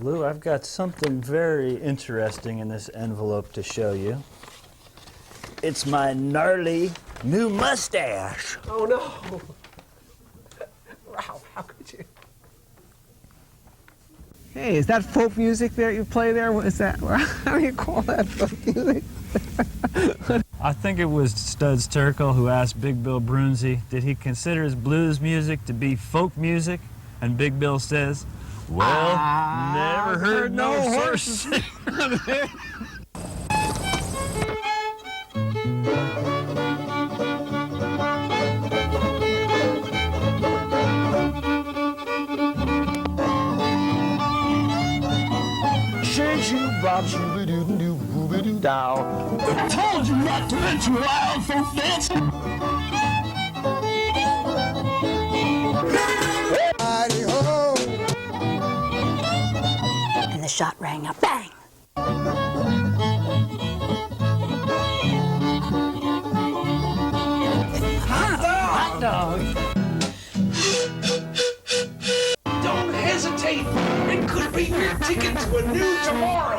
Lou, I've got something very interesting in this envelope to show you. It's my gnarly new mustache. Oh no! Ralph, how could you? Hey, is that folk music that you play there? What is that? How do you call that folk music? I think it was Studs Terkel who asked Big Bill Brunzi, did he consider his blues music to be folk music? And Big Bill says, well, never heard no horses. I told you not to venture wild folk dancing. And the shot rang out, bang! Hot dog! Don't hesitate. It could be your ticket to a new tomorrow.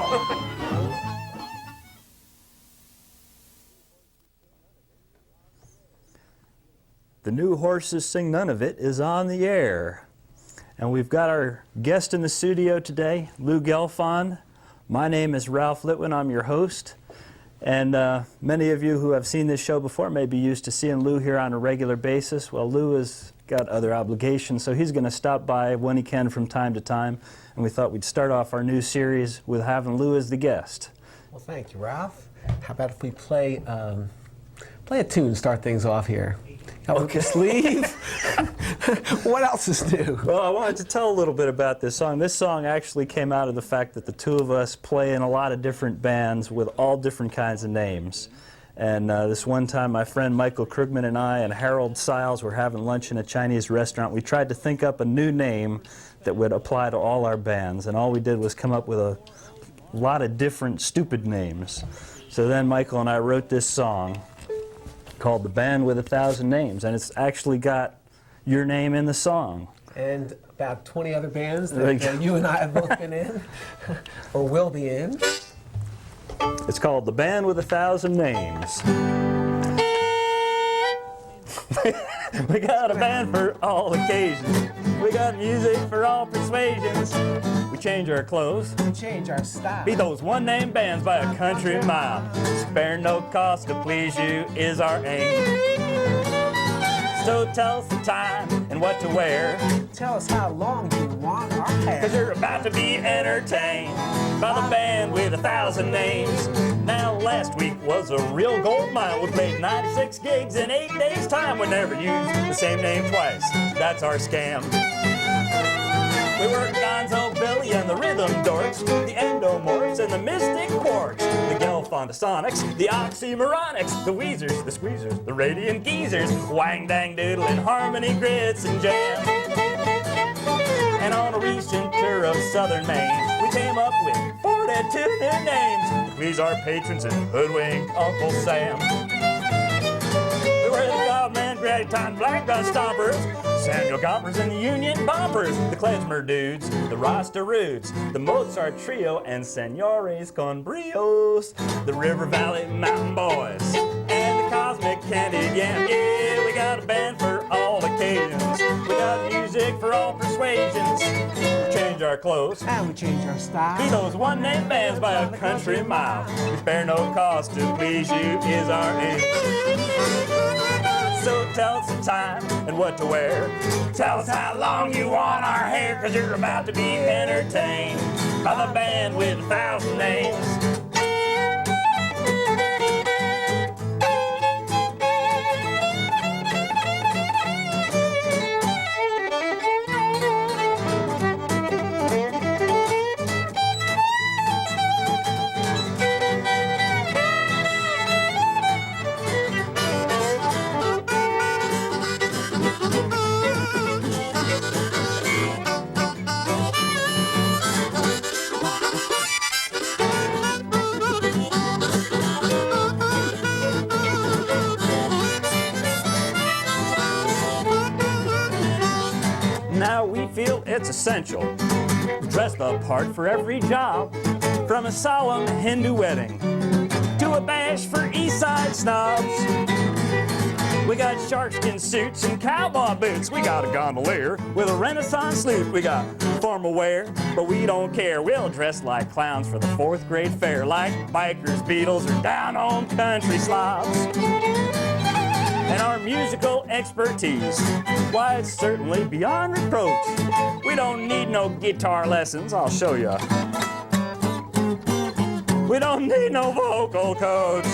The New Horses Sing None of It is on the air. And we've got our guest in the studio today, Lou Gelfond. My name is Ralph Litwin. I'm your host. And many of you who have seen this show before may be used to seeing Lou here on a regular basis. Well, Lou has got other obligations, so he's going to stop by when he can from time to time. And we thought we'd start off our new series with having Lou as the guest. Well, thank you, Ralph. How about if we play a tune, start things off here? Up your sleeve. What else is new? Well, I wanted to tell a little bit about this song. This song actually came out of the fact that the two of us play in a lot of different bands with all different kinds of names. And this one time, my friend Michael Krugman and I and Harold Siles were having lunch in a Chinese restaurant. We tried to think up a new name that would apply to all our bands, and all we did was come up with a lot of different stupid names. So then Michael and I wrote this song called The Band with 1,000 Names, and it's actually got your name in the song. And about 20 other bands that you and I have both been in, or will be in. It's called The Band with 1,000 Names. We got a band for all occasions. We got music for all persuasions. We change our clothes. We change our style. Be those one-name bands by a country mile. Spare no cost to please you is our aim. So tell us the time and what to wear. Tell us how long you want our hair. 'Cause you're about to be entertained by the band with 1,000 names. Now last week was a real gold mine. We played 96 gigs in 8 days' time. We never used the same name twice. That's our scam. We were Gonzo Billy and the Rhythm Dorks, the Endomorphs and the Mystic Quarks, the Gelfondasonics, the Oxymoronics, the Weezers, the Squeezers, the Radiant Geezers, Wang Dang Doodle and Harmony Grits and Jam. And on a recent tour of Southern Maine, we came up with 42 new names to please our patrons and hoodwink Uncle Sam. We were the Godman, Graviton, Black Gun Stompers, Samuel Gompers and the Union Bompers, the Klezmer Dudes, the Rasta Roots, the Mozart Trio and Senores con Brios, the River Valley Mountain Boys, and the Cosmic Candy Gang. Yeah, we got a band for all occasions. We got music for all persuasions. We change our clothes. And we change our style. Be those one-name bands by a country mile. We spare no cost to please you is our aim. So tell us the time and what to wear. Tell us how long you want our hair, 'cause you're about to be entertained by the band with 1,000 names. Now we feel it's essential Dress the part for every job, from a solemn Hindu wedding to a bash for East Side snobs. We got sharkskin suits and cowboy boots. We got a gondolier with a Renaissance salute. We got formal wear, but we don't care. We'll dress like clowns for the 4th grade fair, like bikers, Beatles, or down-home country slobs. And our musical expertise, why, it's certainly beyond reproach. We don't need no guitar lessons, I'll show you. We don't need no vocal coach.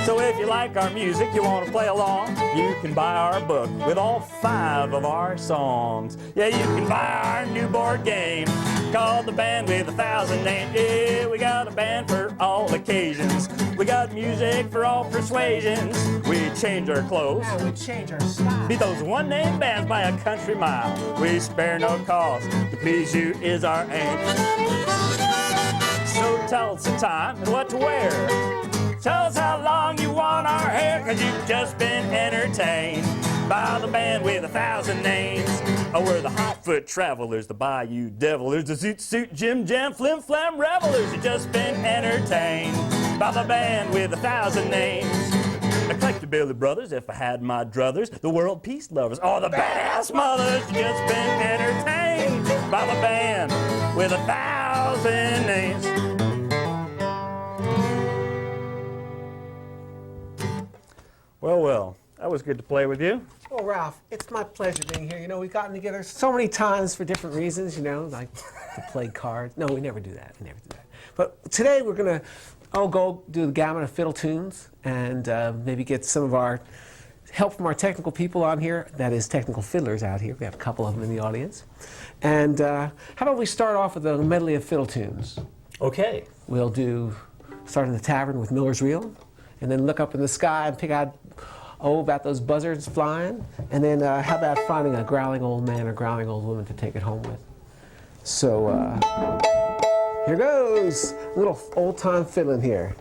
So if you like our music, you want to play along, you can buy our book with all 5 of our songs. Yeah, you can buy our new board game called The Band with 1,000 Names. Yeah, we got a band for all occasions. We got music for all persuasions. We change our clothes. Yeah, we change our style. Beat those one-name bands by a country mile. We spare no cost. To please you is our aim. So tell us the time and what to wear. Tell us how long you want our hair, 'cause you've just been entertained by the band with 1,000 names. Oh, we're the hot-foot travelers, the bayou devilers, the zoot-suit, jim-jam, flim-flam revelers. You've just been entertained by the band with 1,000 names. The Collectability Brothers, if I had my druthers, the world peace lovers, all the badass mothers. You've just been entertained by the band with 1,000 names. Well, that was good to play with you. Well, Ralph, it's my pleasure being here. You know, we've gotten together so many times for different reasons, you know, like to play cards. No, we never do that. We never do that. But today we're going to go do the gamut of fiddle tunes and maybe get some of our help from our technical people on here, that is technical fiddlers out here. We have a couple of them in the audience. And how about we start off with a medley of fiddle tunes? Okay. We'll start in the tavern with Miller's Reel, and then look up in the sky and pick out, about those buzzards flying, and then how about finding a growling old man or growling old woman to take it home with. So here goes, a little old-time fiddling here.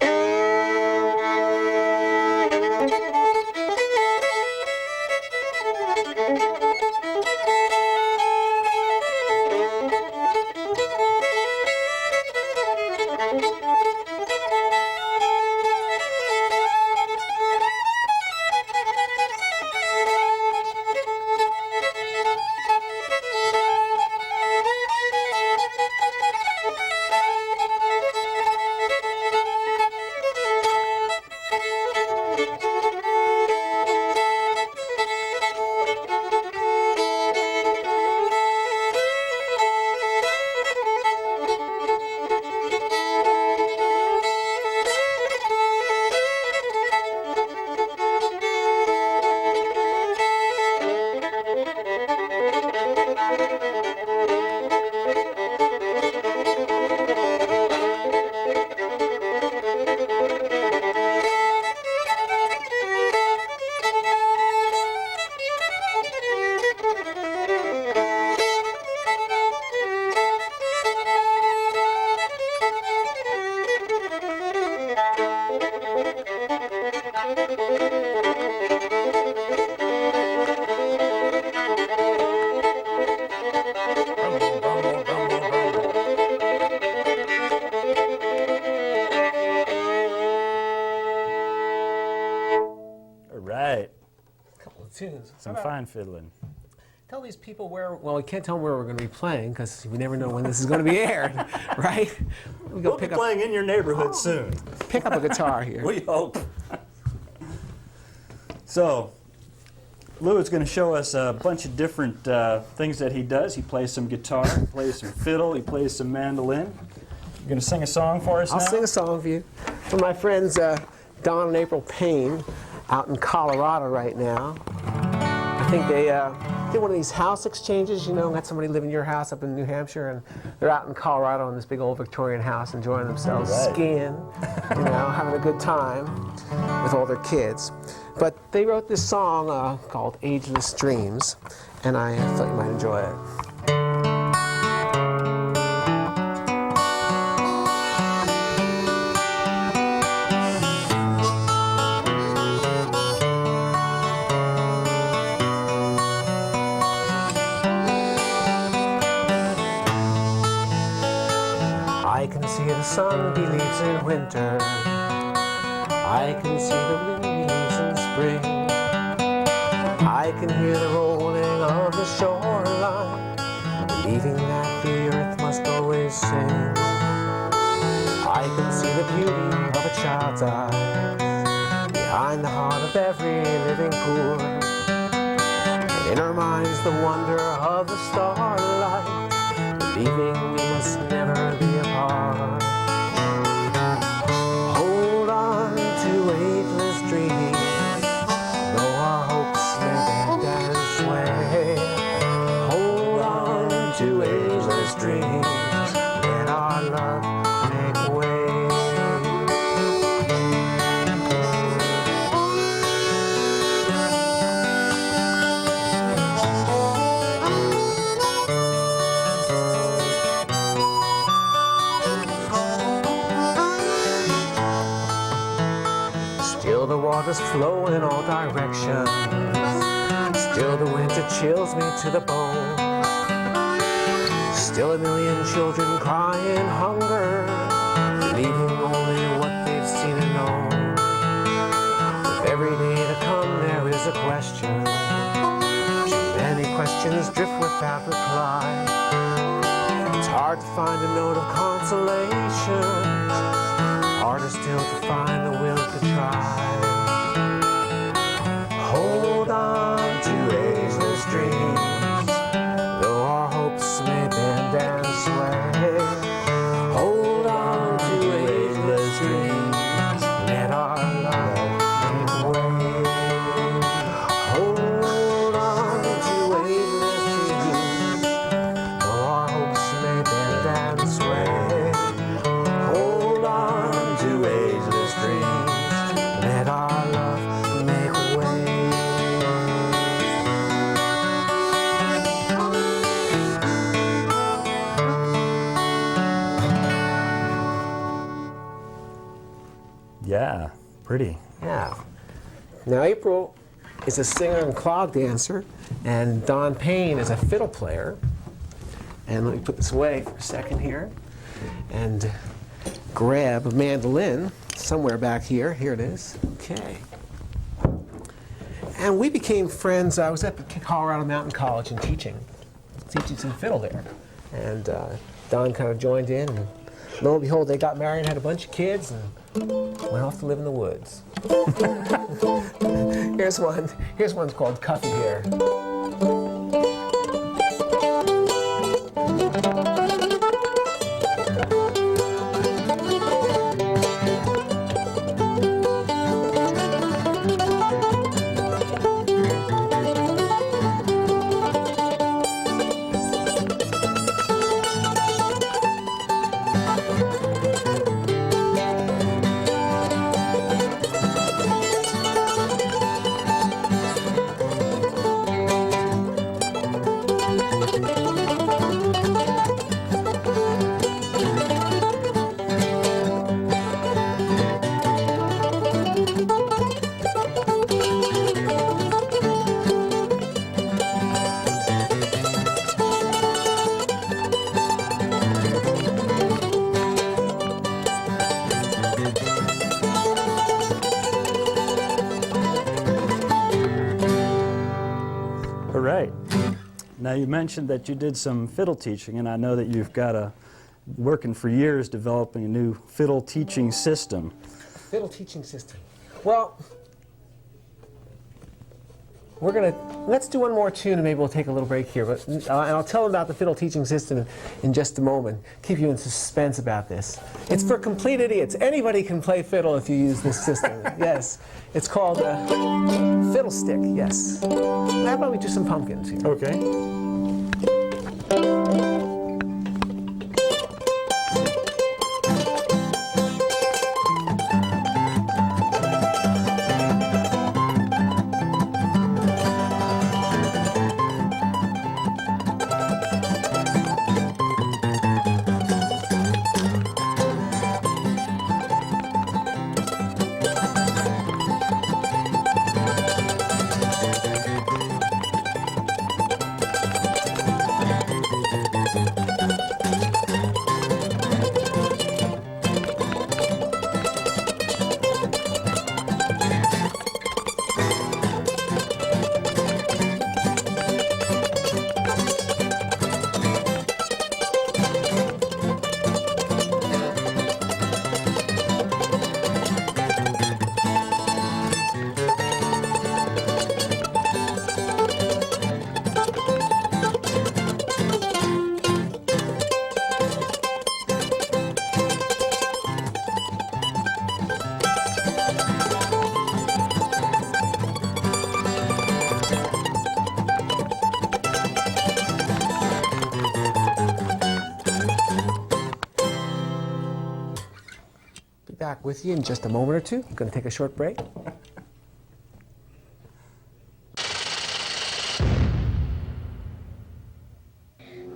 Tunes. Some fine fiddling. Tell these people where, well, we can't tell them where we're going to be playing because we never know when this is going to be aired, right? We'll be playing in your neighborhood soon. Pick up a guitar here. We hope. So, Lou is going to show us a bunch of different things that he does. He plays some guitar, he plays some fiddle, he plays some mandolin. You're going to sing a song for us now? I'll sing a song for you. For my friends Don and April Payne out in Colorado right now. I think they did one of these house exchanges, you know, got somebody live in your house up in New Hampshire, and they're out in Colorado in this big old Victorian house enjoying themselves, skiing, you know, having a good time with all their kids. But they wrote this song called Ageless Dreams, and I thought you might enjoy it. the sun believes in winter. I can see the wind believes in spring. I can hear the rolling of the shoreline, believing that the earth must always sing. I can see the beauty of a child's eyes behind the heart of every living poor. And in our minds the wonder of the starlight, believing we must never be apart. Hold on to ageless dreams, though our hopes may bend and sway. Hold on to ageless dreams, let our love make way. Still the waters flow in all directions, still the winter chills me to the bone. Still a million children crying hunger, believing only what they've seen and known. With every day to come there is a question, too many questions drift without reply. It's hard to find a note of consolation, harder still to find the will to try. Hold on to ageless dreams, though our hopes may bend and sway. Hold on to ageless dreams, let our love make way. Hold on to ageless dreams, though our hopes may bend and sway. Hold on to ageless dreams, let our love make way. Yeah, pretty. Yeah. Now April is a singer and clog dancer, and Don Payne is a fiddle player. And let me put this away for a second here, and grab a mandolin somewhere back here. Here it is. Okay. And we became friends. I was at Colorado Mountain College and teaching some fiddle there. And Don kind of joined in, and lo and behold, they got married and had a bunch of kids and went off to live in the woods. Here's one. Here's one's called Cuffy Hair. All right. Now you mentioned that you did some fiddle teaching, and I know that you've got working for years developing a new fiddle teaching system. Fiddle teaching system. Well, let's do one more tune and maybe we'll take a little break here. But and I'll tell them about the fiddle teaching system in just a moment. Keep you in suspense about this. It's for complete idiots. Anybody can play fiddle if you use this system. Yes. It's called fiddlestick. Yes. How about we do some pumpkins here? Okay. back with you in just a moment or two. I'm going to take a short break.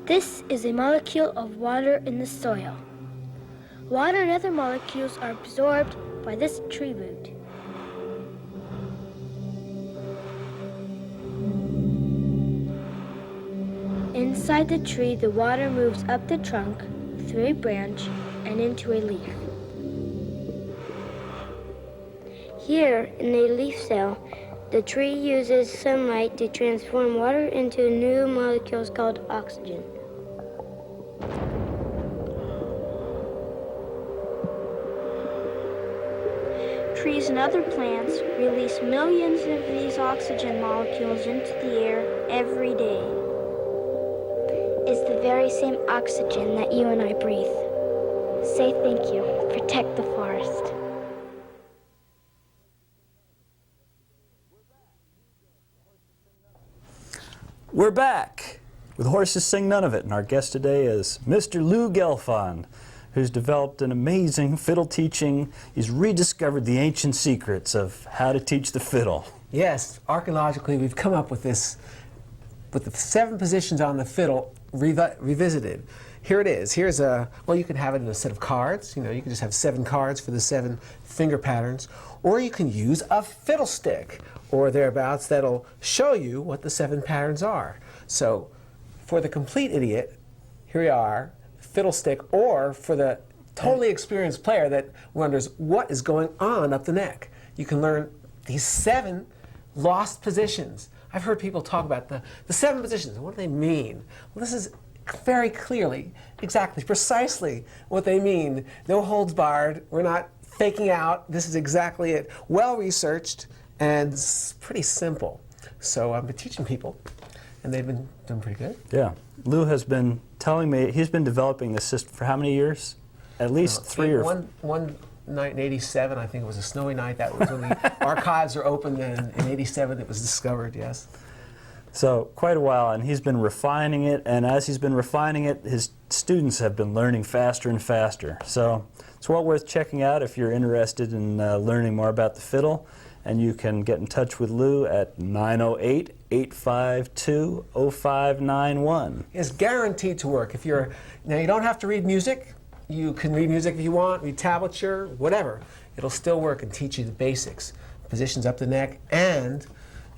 This is a molecule of water in the soil. Water and other molecules are absorbed by this tree root. Inside the tree, the water moves up the trunk, through a branch, and into a leaf. Here, in a leaf cell, the tree uses sunlight to transform water into new molecules called oxygen. Trees and other plants release millions of these oxygen molecules into the air every day. It's the very same oxygen that you and I breathe. Say thank you. Protect the forest. We're back with Horses Sing None of It, and our guest today is Mr. Lou Gelfond, who's developed an amazing fiddle teaching. He's rediscovered the ancient secrets of how to teach the fiddle. Yes, archaeologically, we've come up with this, with the 7 positions on the fiddle revisited. Here it is. Here's a, well, you can have it in a set of cards. You know, you can just have 7 cards for the 7 finger patterns, or you can use a fiddlestick or thereabouts that'll show you what the 7 patterns are. So, for the complete idiot, here we are, fiddlestick, or for the totally experienced player that wonders what is going on up the neck. You can learn these 7 lost positions. I've heard people talk about the 7 positions. What do they mean? Well, this is very clearly, exactly, precisely what they mean. No holds barred. We're not faking out. This is exactly it. Well researched, and it's pretty simple. So I've been teaching people, and they've been doing pretty good. Yeah. Lou has been telling me he's been developing this system for how many years? At least 3 or 4. One night in '87, I think it was a snowy night. That was when the archives are open, and in '87 it was discovered, yes. So quite a while, and he's been refining it, and as he's been refining it, his students have been learning faster and faster. So it's well worth checking out if you're interested in learning more about the fiddle, and you can get in touch with Lou at 908-852-0591. It's guaranteed to work. If you're, now you don't have to read music. You can read music if you want, read tablature, whatever. It'll still work and teach you the basics. Positions up the neck and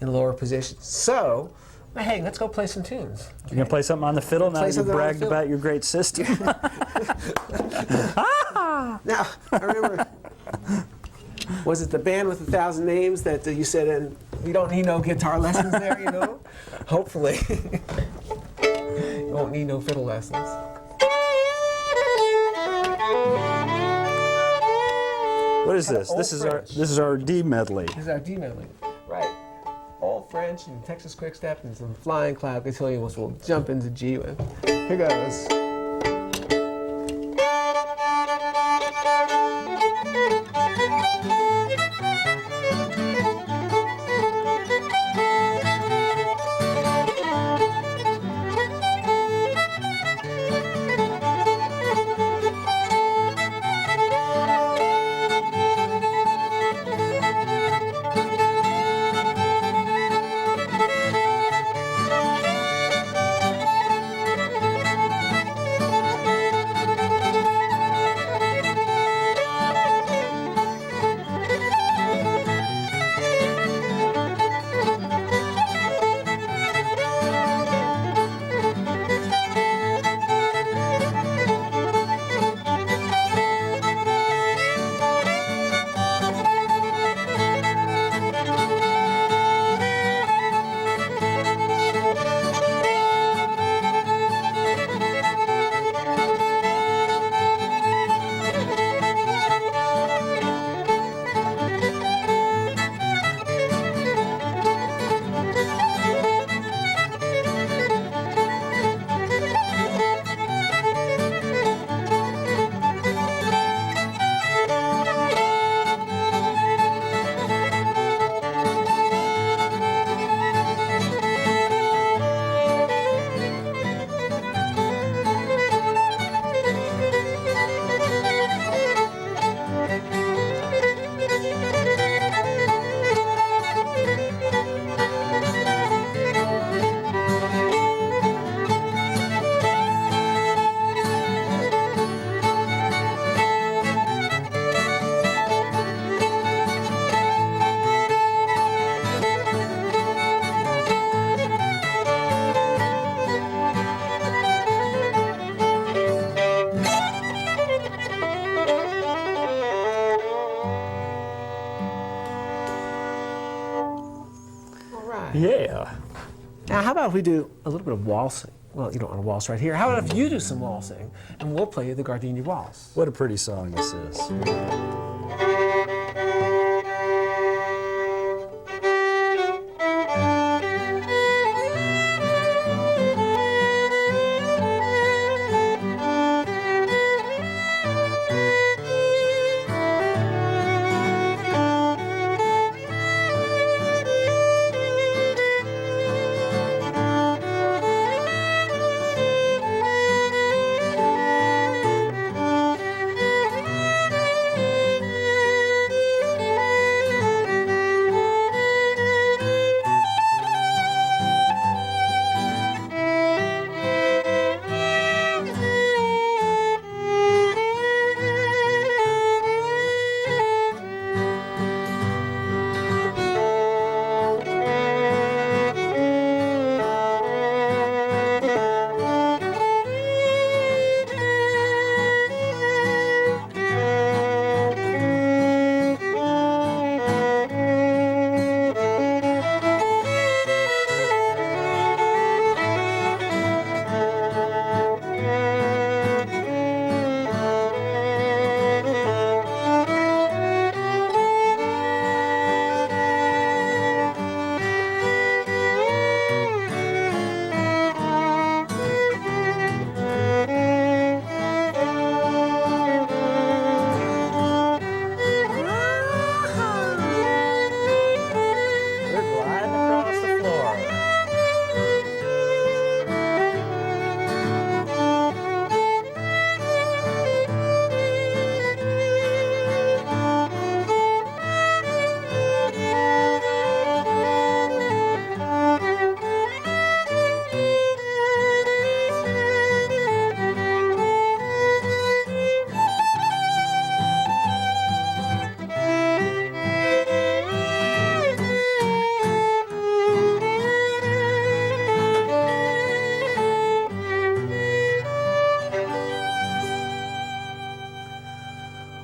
in lower positions. So, hey, let's go play some tunes. You're going to play something on the fiddle now that you bragged about your great sister? Now, I remember, was it the band with 1,000 names that you said, and we don't need no guitar lessons there, you know? Hopefully. You won't need no fiddle lessons. What is this? This is our D medley. This is our D medley. Right. Old French and Texas Quick Step and some Flying Cloud Cotillions we'll jump into G with. Here goes. Now, how about if we do a little bit of waltzing? Well, you don't want to waltz right here. How about if you do some waltzing, and we'll play you the Gardenia Waltz? What a pretty song this is.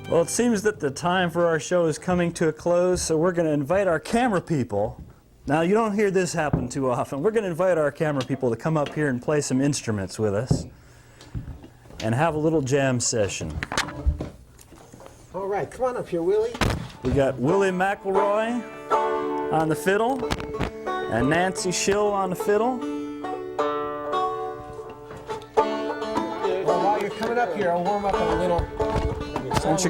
Well, it seems that the time for our show is coming to a close, so we're going to invite our camera people. Now, you don't hear this happen too often. We're going to invite our camera people to come up here and play some instruments with us and have a little jam session. All right, come on up here, Willie. We got Willie McElroy on the fiddle and Nancy Schill on the fiddle. Well, while you're coming up here, I'll warm up a little. Why don't you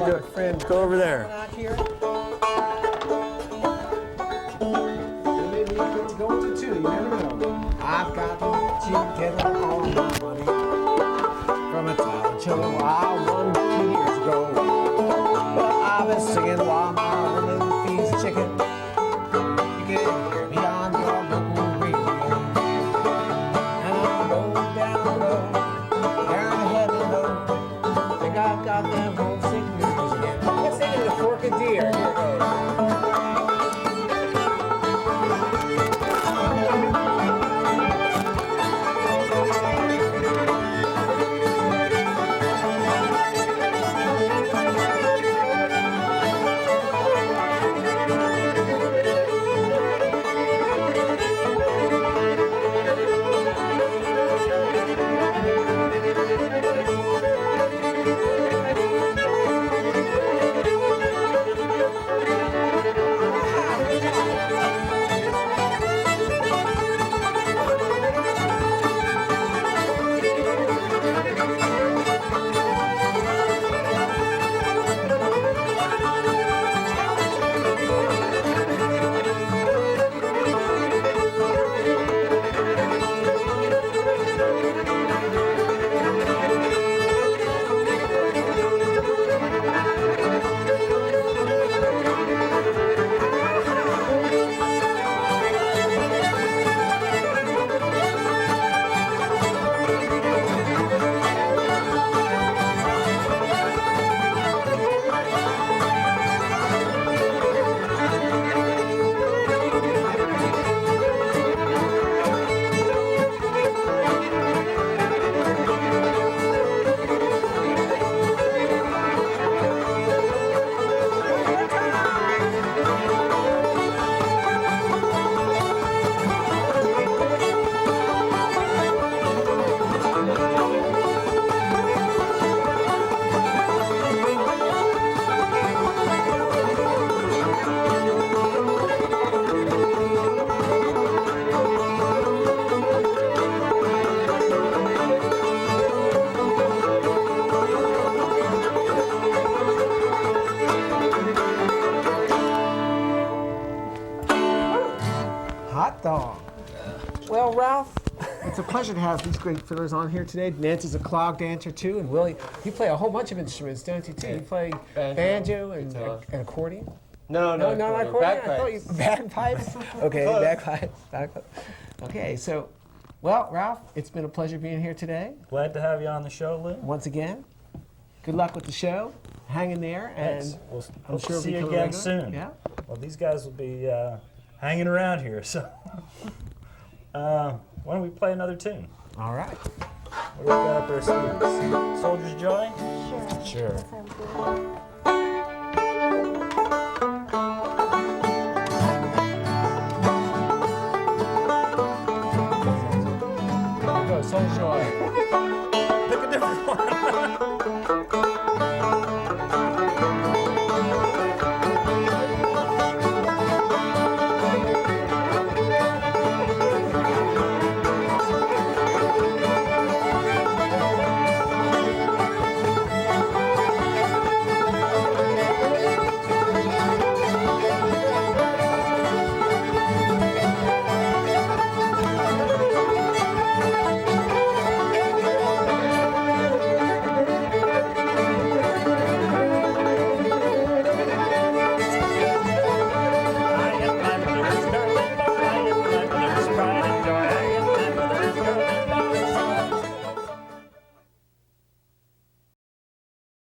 go over there? Out here. And maybe you can go into two. You never know. I've got to get all my money from a talent show I won 2 years ago. But I've been singing while my woman feeds the chicken. You can hear me on your local radio. And I'm going down low, down to heaven low. Think I've got them homesick blues again. Let's sing the Fork of Deer. Here it goes. pleasure to have these great fiddlers on here today. Nancy's a clog dancer too, and Willie, you play a whole bunch of instruments, don't you too? You play banjo and accordion? No, Not accordion. Bagpipes. I thought you bagpipes. Okay, bagpipes. Okay, so, well, Ralph, it's been a pleasure being here today. Glad to have you on the show, Lou. Once again, good luck with the show. Hang in there, and Thanks. We'll I'm hope sure to see we'll you be again coming regular. soon. Yeah. Well, these guys will be hanging around here, so why don't we play another tune? All right. What do we got up there, Steve? Soldier's Joy? Sure. Sure. Go, Soul Joy.